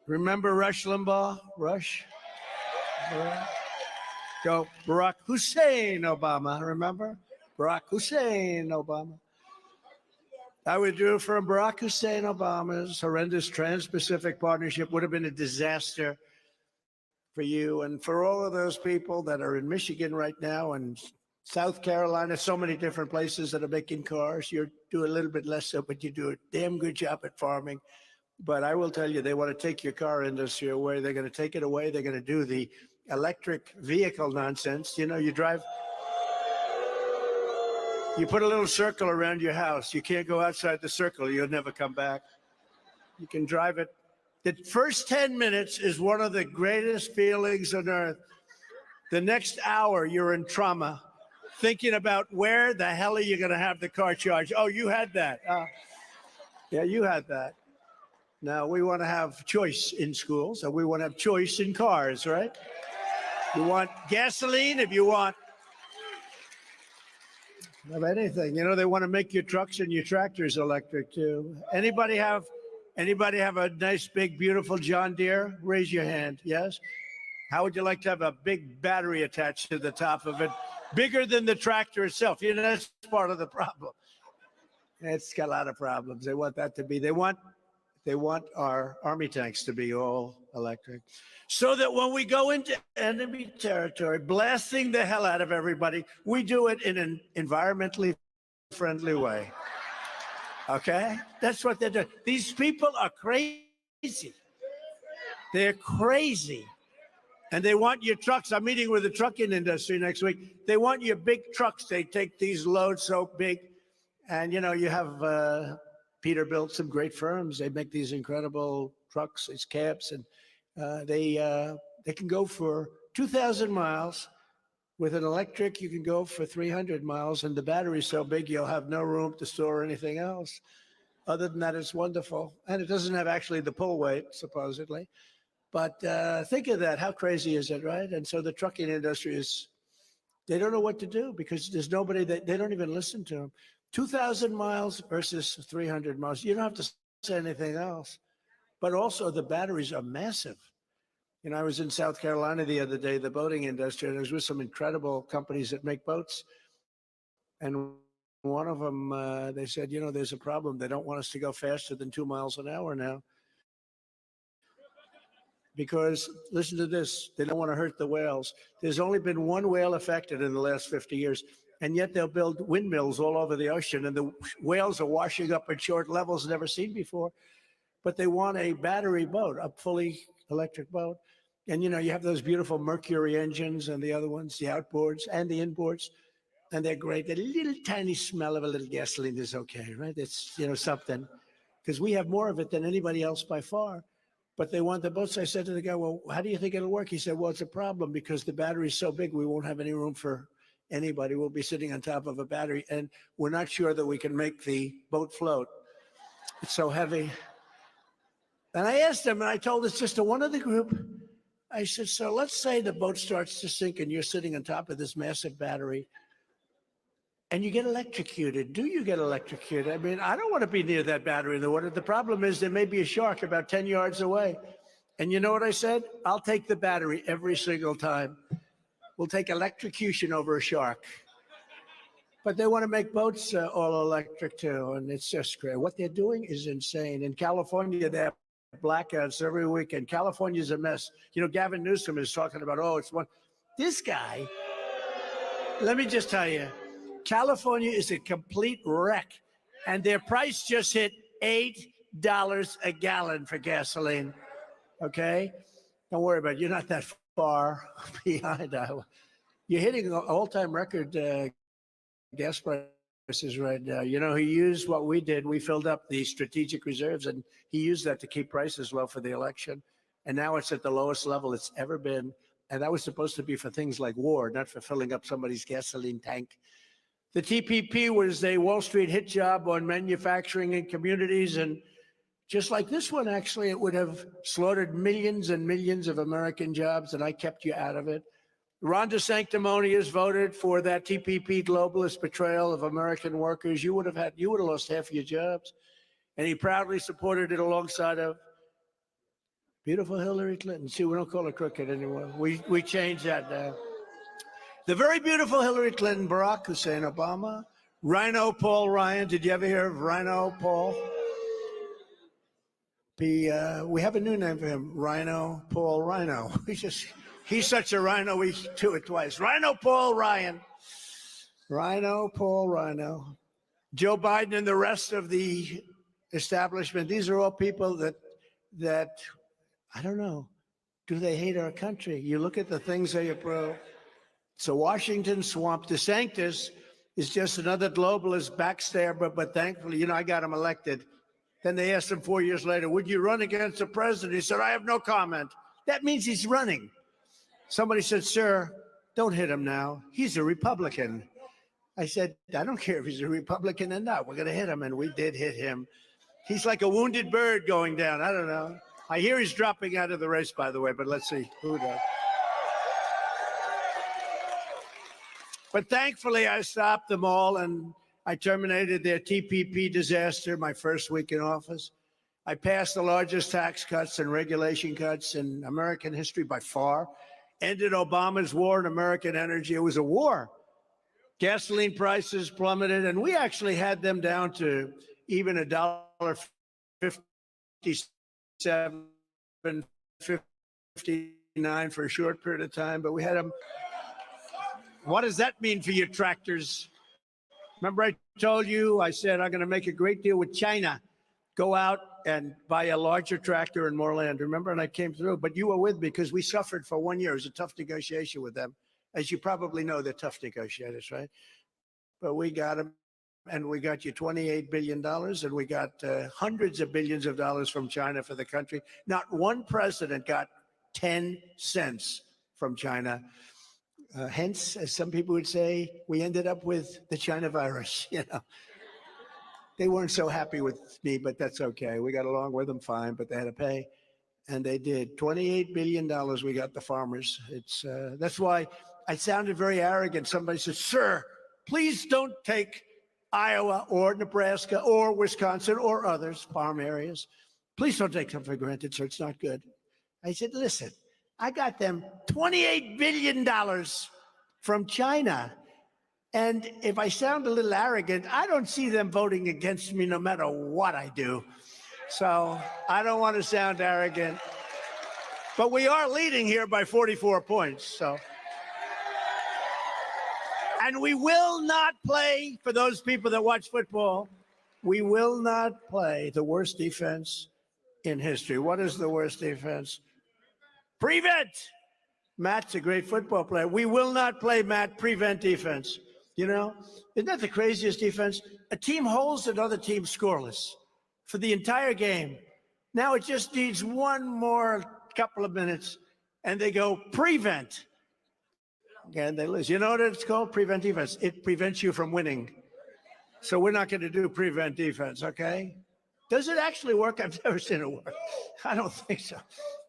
Remember Rush Limbaugh? Rush? Go, Barack Hussein Obama. Remember? Barack Hussein Obama. I withdrew from Barack Hussein Obama's horrendous Trans-Pacific Partnership. Would have been a disaster for you and for all of those people that are in Michigan right now and South Carolina, so many different places that are making cars. You do a little bit less so, but you do a damn good job at farming. But I will tell you, they want to take your car industry away. They're going to take it away. They're going to do the electric vehicle nonsense. You know, you drive, you put a little circle around your house. You can't go outside the circle. You'll never come back. You can drive it. The first 10 minutes is one of the greatest feelings on earth. The next hour, you're in trauma, thinking about where the hell are you going to have the car charged? Oh, you had that. Yeah, you had that. Now, we want to have choice in schools, and we want to have choice in cars, right? You want gasoline if you want of anything. You know, they want to make your trucks and your tractors electric, too. Anybody have a nice, big, beautiful John Deere? Raise your hand, yes? How would you like to have a big battery attached to the top of it? Bigger than the tractor itself. You know, that's part of the problem. It's got a lot of problems. They want that to be, they want our army tanks to be all electric, so that when we go into enemy territory, blasting the hell out of everybody, we do it in an environmentally friendly way. Okay? That's what they're doing. These people are crazy. They're crazy. And they want your trucks. I'm meeting with the trucking industry next week. They want your big trucks. They take these loads so big. And, you know, you have Peter built some great firms. They make these incredible trucks, these cabs, and they can go for 2,000 miles. With an electric, you can go for 300 miles, and the battery's so big you'll have no room to store anything else. Other than that, it's wonderful. And it doesn't have actually the pull weight, supposedly. But think of that. How crazy is it, right? And so the trucking industry is, they don't know what to do because there's nobody that, they don't even listen to them. 2,000 miles versus 300 miles. You don't have to say anything else. But also the batteries are massive. You know, I was in South Carolina the other day, the boating industry, and I was with some incredible companies that make boats. And one of them, they said, you know, there's a problem. They don't want us to go faster than 2 miles an hour now. Because, listen to this, they don't want to hurt the whales. There's only been one whale affected in the last 50 years, and yet they'll build windmills all over the ocean, and the whales are washing up at short levels never seen before. but they want a battery boat, a fully electric boat. And, you have those beautiful Mercury engines and the other ones, the outboards and the inboards, and they're great. The little tiny smell of a little gasoline is okay, right? It's, something, because we have more of it than anybody else by far. But they want the boats. I said to the guy, well, how do you think it'll work? He said, well, it's a problem because the battery's so big, we won't have any room for anybody. We'll be sitting on top of a battery, and we're not sure that we can make the boat float. It's so heavy. And I asked him, and I told this just to one of the group, I said, so let's say the boat starts to sink and you're sitting on top of this massive battery and you get electrocuted. Do you get electrocuted? I mean, I don't want to be near that battery in the water. The problem is there may be a shark about 10 yards away. And you know what I said? I'll take the battery every single time. We'll take electrocution over a shark. But they want to make boats all electric too, and it's just great. What they're doing is insane. In California, they have blackouts every weekend. California's a mess. Gavin Newsom is talking about, it's one. This guy, let me just tell you, California is a complete wreck, and their price just hit $8 a gallon for gasoline. Okay? Don't worry about it. You're not that far behind. You're hitting an all-time record gas prices right now. He used what we did. We filled up the strategic reserves, and he used that to keep prices low for the election. And now it's at the lowest level it's ever been. And that was supposed to be for things like war, not for filling up somebody's gasoline tank. The TPP was a Wall Street hit job on manufacturing in communities. And just like this one, actually, it would have slaughtered millions and millions of American jobs, and I kept you out of it. Ron DeSanctimonious voted for that TPP globalist betrayal of American workers. You would have lost half of your jobs. And he proudly supported it alongside of beautiful Hillary Clinton. See, we don't call her crooked anymore. We changed that now. The very beautiful Hillary Clinton, Barack Hussein Obama, Rhino Paul Ryan. Did you ever hear of Rhino Paul? We have a new name for him, Rhino Paul Rhino. He's such a rhino, we do it twice. Rhino Paul Ryan. Rhino Paul Rhino. Joe Biden and the rest of the establishment. These are all people that I don't know. Do they hate our country? You look at the things they approve. It's a Washington swamp. DeSantis is just another globalist backstabber, but thankfully, I got him elected. Then they asked him 4 years later, would you run against the president? He said, I have no comment. That means he's running. Somebody said, sir, don't hit him now. He's a Republican. I said, I don't care if he's a Republican or not. We're going to hit him. And we did hit him. He's like a wounded bird going down. I don't know. I hear he's dropping out of the race, by the way, but let's see who does. But thankfully, I stopped them all, and I terminated their TPP disaster my first week in office. I passed the largest tax cuts and regulation cuts in American history by far, ended Obama's war on American energy. It was a war. Gasoline prices plummeted, and we actually had them down to even $1.57.59 for a short period of time, but we had them. What does that mean for your tractors? Remember I told you, I said, I'm going to make a great deal with China. Go out and buy a larger tractor and more land. Remember? And I came through, but you were with me because we suffered for 1 year. It was a tough negotiation with them. As you probably know, they're tough negotiators, right? But we got them, and we got you $28 billion, and we got hundreds of billions of dollars from China for the country. Not one president got 10 cents from China. Hence, as some people would say, we ended up with the China virus. They weren't so happy with me, but that's okay. We got along with them fine, but they had to pay, and they did. $28 billion we got the farmers. That's why I sounded very arrogant. Somebody said, sir, please don't take Iowa or Nebraska or Wisconsin or others, farm areas. Please don't take them for granted, sir. It's not good. I said, listen, I got them $28 billion from China. And if I sound a little arrogant, I don't see them voting against me no matter what I do. So I don't want to sound arrogant. But we are leading here by 44 points. So. And we will not play, for those people that watch football, we will not play the worst defense in history. What is the worst defense? Prevent. Matt's a great football player. We will not play Matt prevent defense. You know, isn't that the craziest defense? A team holds another team scoreless for the entire game. Now it just needs one more couple of minutes, and they go prevent. And they lose. You know what it's called? Prevent defense. It prevents you from winning. So we're not going to do prevent defense, okay? Does it actually work? I've never seen it work. I don't think so.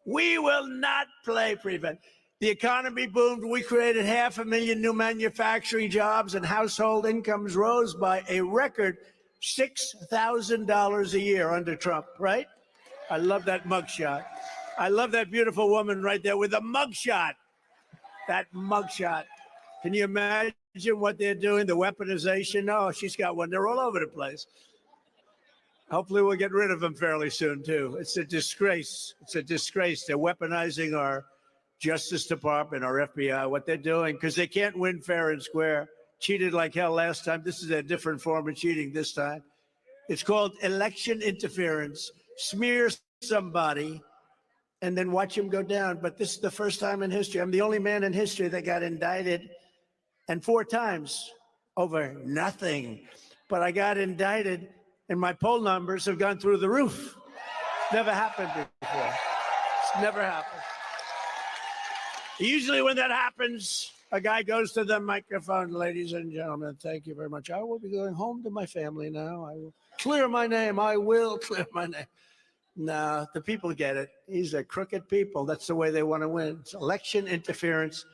We will not play prevent. The economy boomed. We created 500,000 new manufacturing jobs, and household incomes rose by a record $6,000 a year under Trump, right? I love that mugshot. I love that beautiful woman right there with a mugshot. That mugshot. Can you imagine what they're doing? The weaponization? Oh, she's got one. They're all over the place. Hopefully we'll get rid of them fairly soon, too. It's a disgrace. It's a disgrace. They're weaponizing our Justice Department, our FBI, what they're doing, because they can't win fair and square. Cheated like hell last time. This is a different form of cheating this time. It's called election interference. Smear somebody and then watch him go down. But this is the first time in history. I'm the only man in history that got indicted, and 4 times over nothing. But I got indicted, and my poll numbers have gone through the roof. Never happened before. It's never happened. Usually when that happens, a guy goes to the microphone, ladies and gentlemen, thank you very much. I will be going home to my family now. I will clear my name. I will clear my name. No, the people get it. These are crooked people. That's the way they want to win. It's election interference.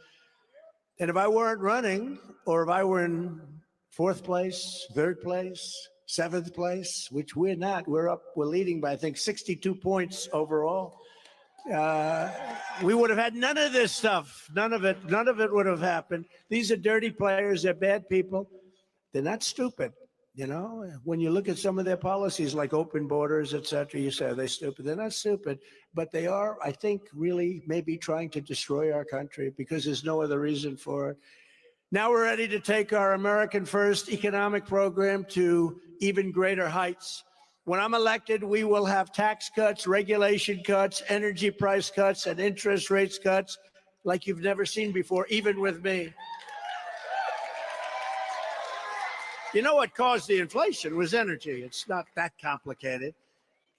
And if I weren't running, or if I were in 4th place, 3rd place, 7th place, which we're not, we're leading by, I think, 62 points overall. We would have had none of this stuff. None of it would have happened. These are dirty players. They're bad people. They're not stupid. You know, when you look at some of their policies, like open borders, et cetera, you say, are they stupid? They're not stupid, but they are, I think, really maybe trying to destroy our country because there's no other reason for it. Now we're ready to take our American First economic program to even greater heights. When I'm elected, we will have tax cuts, regulation cuts, energy price cuts, and interest rates cuts like you've never seen before, even with me. You know what caused the inflation was energy. It's not that complicated.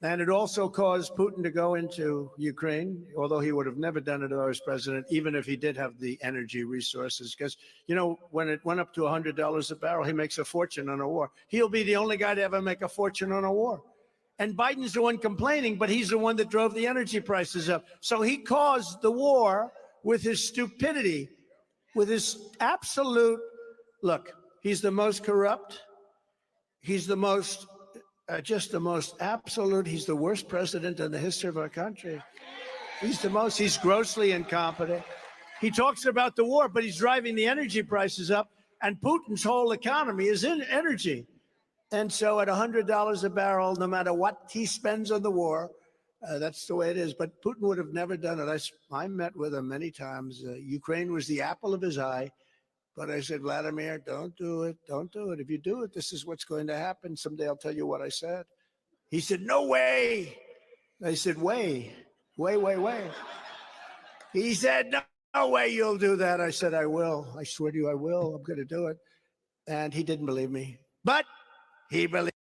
And it also caused Putin to go into Ukraine, although he would have never done it if I was president, even if he did have the energy resources. Because, you know, when it went up to $100 a barrel, he makes a fortune on a war. He'll be the only guy to ever make a fortune on a war. And Biden's the one complaining, but he's the one that drove the energy prices up. So he caused the war with his stupidity, with his absolute, look, he's the most corrupt. He's the most, just the most absolute. He's the worst president in the history of our country. He's the most, he's grossly incompetent. He talks about the war, but he's driving the energy prices up. And Putin's whole economy is in energy. And so at $100 a barrel, no matter what he spends on the war, that's the way it is. But Putin would have never done it. I met with him many times. Ukraine was the apple of his eye. But I said, Vladimir, don't do it. Don't do it. If you do it, this is what's going to happen. Someday I'll tell you what I said. He said, no way. I said, way. He said, no way you'll do that. I said, I will. I swear to you, I will. I'm going to do it. And he didn't believe me. But he believed.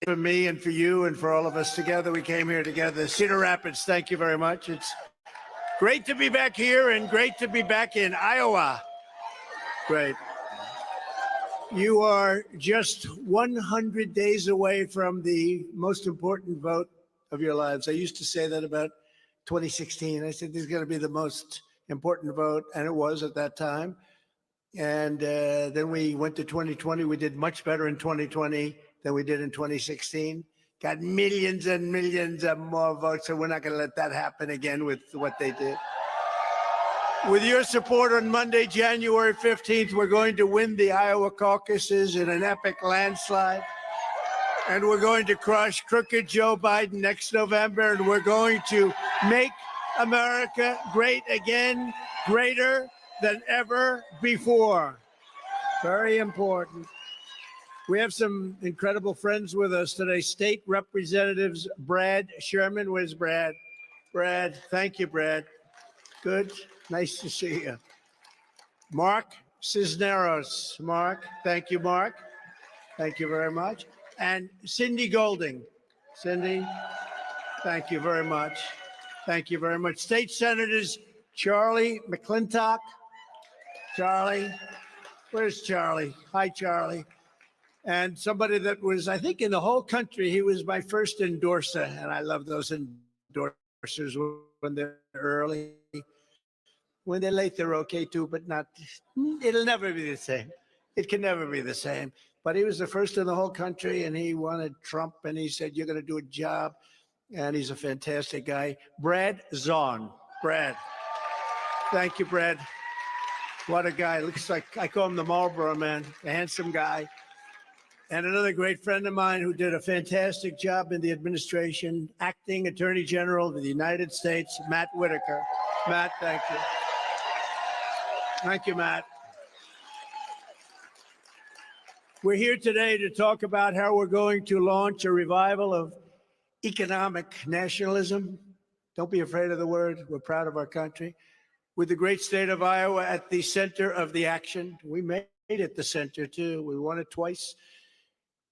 For me and for you and for all of us together, we came here together. Cedar Rapids, thank you very much. It's great to be back here and great to be back in Iowa. Great. You are just 100 days away from the most important vote of your lives. I used to say that about 2016. I said this is going to be the most important vote, and it was at that time. And then we went to 2020. We did much better in 2020 than we did in 2016. Got millions and millions of more votes, so we're not going to let that happen again with what they did. With your support on Monday, January 15th, we're going to win the Iowa caucuses in an epic landslide. And we're going to crush crooked Joe Biden next November. And we're going to make America great again, greater than ever before. Very important. We have some incredible friends with us today. State Representatives Brad Sherman. Where's Brad? Brad, thank you, Brad. Good. Nice to see you. Mark Cisneros. Mark, thank you, Mark. Thank you very much. And Cindy Golding. Cindy, thank you very much. Thank you very much. State Senators Charlie McClintock. Charlie, where's Charlie? Hi, Charlie. And somebody that was, I think, in the whole country, he was my first endorser. And I love those endorsers when they're early. When they're late, they're okay too, but not, it'll never be the same. It can never be the same. But he was the first in the whole country, and he wanted Trump, and he said, you're going to do a job. And he's a fantastic guy. Brad Zahn. Brad. Thank you, Brad. What a guy. Looks like, I call him the Marlboro Man, a handsome guy. And another great friend of mine who did a fantastic job in the administration, acting Attorney General of the United States, Matt Whitaker. Matt, thank you. Thank you, Matt. We're here today to talk about how we're going to launch a revival of economic nationalism. Don't be afraid of the word. We're proud of our country. With the great state of Iowa at the center of the action. We made it the center, too. We won it twice.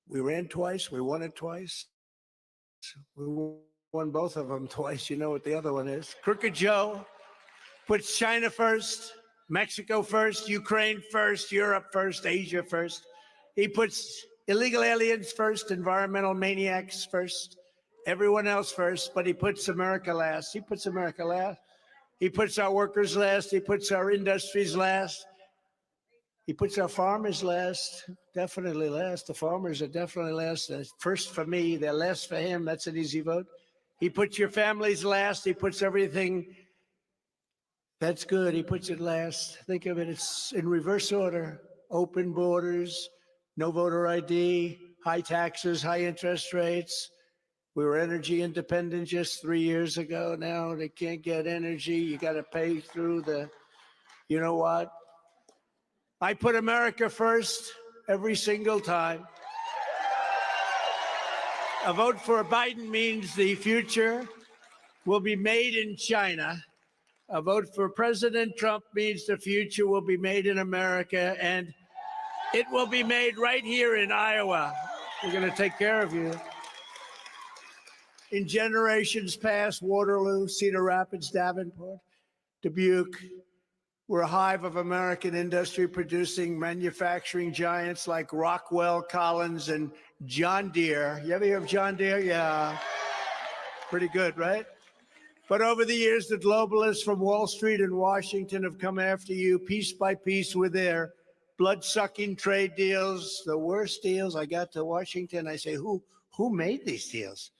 We ran twice. We won it twice. We won both of them twice. You know what the other one is. Crooked Joe puts China first, Mexico first, Ukraine first, Europe first, Asia first. He puts illegal aliens first, environmental maniacs first, everyone else first, but he puts America last. He puts America last. He puts our workers last. He puts our industries last. He puts our farmers last, definitely last. The farmers are definitely last. They're first for me, they're last for him. That's an easy vote. He puts your families last. He puts everything. That's good. He puts it last. Think of it, it's in reverse order. Open borders, no voter ID, high taxes, high interest rates. We were energy independent just 3 years ago. Now they can't get energy. You got to pay through the, you know what? I put America first every single time. A vote for Biden means the future will be made in China. A vote for President Trump means the future will be made in America, and it will be made right here in Iowa. We're going to take care of you. In generations past, Waterloo, Cedar Rapids, Davenport, Dubuque, we're a hive of American industry producing manufacturing giants like Rockwell, Collins, and John Deere. You ever hear of John Deere? Yeah. Pretty good, right? But over the years, the globalists from Wall Street and Washington have come after you piece by piece with their blood-sucking trade deals, the worst deals. I got to Washington, I say, who made these deals?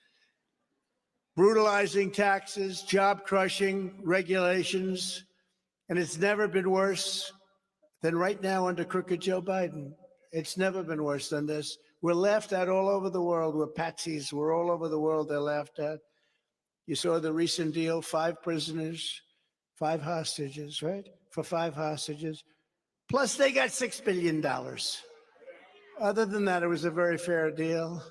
Brutalizing taxes, job-crushing regulations, and it's never been worse than right now under crooked Joe Biden. It's never been worse than this. We're laughed at all over the world. We're patsies. We're all over the world. They're laughed at. You saw the recent deal, 5 prisoners, 5 hostages, right? For 5 hostages. Plus, they got $6 billion. Other than that, it was a very fair deal.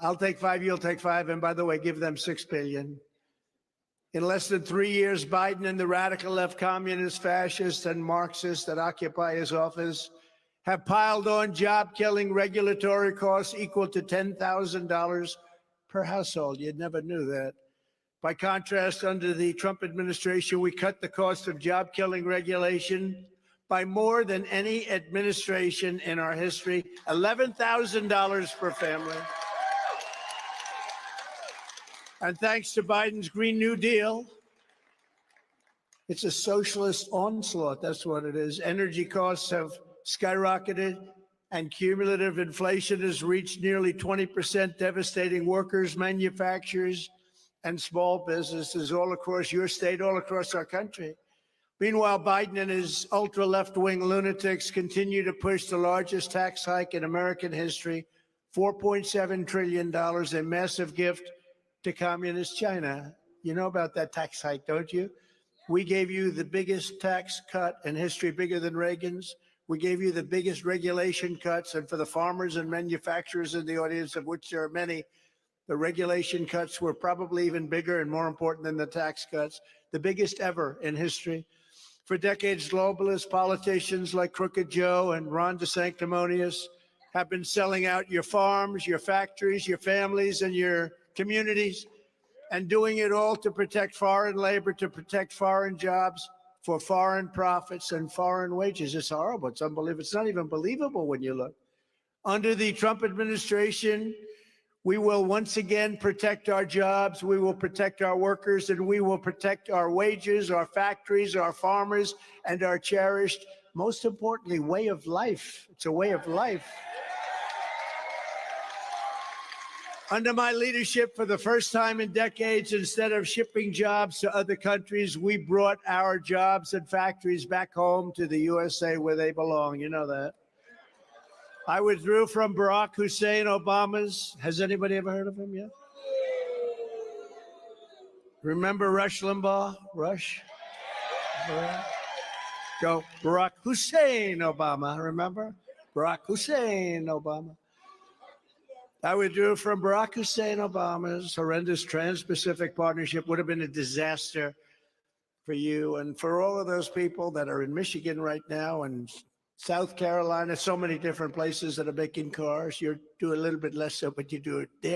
I'll take 5, you'll take 5, and by the way, give them $6 billion. In less than 3 years, Biden and the radical left communist, fascists, and Marxists that occupy his office have piled on job-killing regulatory costs equal to $10,000 per household. You never knew that. By contrast, under the Trump administration, we cut the cost of job-killing regulation by more than any administration in our history, $11,000 per family. And thanks to Biden's Green New Deal, it's a socialist onslaught. That's what it is. Energy costs have skyrocketed, and cumulative inflation has reached nearly 20%, devastating workers, manufacturers, and small businesses all across your state, all across our country. Meanwhile, Biden and his ultra-left-wing lunatics continue to push the largest tax hike in American history, $4.7 trillion, a massive gift to communist China. You know about that tax hike, don't you? We gave you the biggest tax cut in history, bigger than Reagan's. We gave you the biggest regulation cuts, and for the farmers and manufacturers in the audience, of which there are many, the regulation cuts were probably even bigger and more important than the tax cuts, the biggest ever in history. For decades, globalist politicians like Crooked Joe and Ron DeSanctimonious have been selling out your farms, your factories, your families, and your communities, and doing it all to protect foreign labor, to protect foreign jobs, for foreign profits and foreign wages. It's horrible. It's unbelievable. It's not even believable when you look. Under the Trump administration, we will once again protect our jobs, we will protect our workers, and we will protect our wages, our factories, our farmers, and our cherished, most importantly, way of life. It's a way of life. Under my leadership, for the first time in decades, instead of shipping jobs to other countries, we brought our jobs and factories back home to the USA where they belong. You know that. I withdrew from Barack Hussein Obama's. Has anybody ever heard of him yet? Remember Rush Limbaugh? Rush? Go, Barack Hussein Obama. Remember? Barack Hussein Obama. I withdrew from Barack Hussein Obama's horrendous Trans-Pacific Partnership. Would have been a disaster for you and for all of those people that are in Michigan right now and South Carolina, so many different places that are making cars. You do a little bit less so, but you do it damn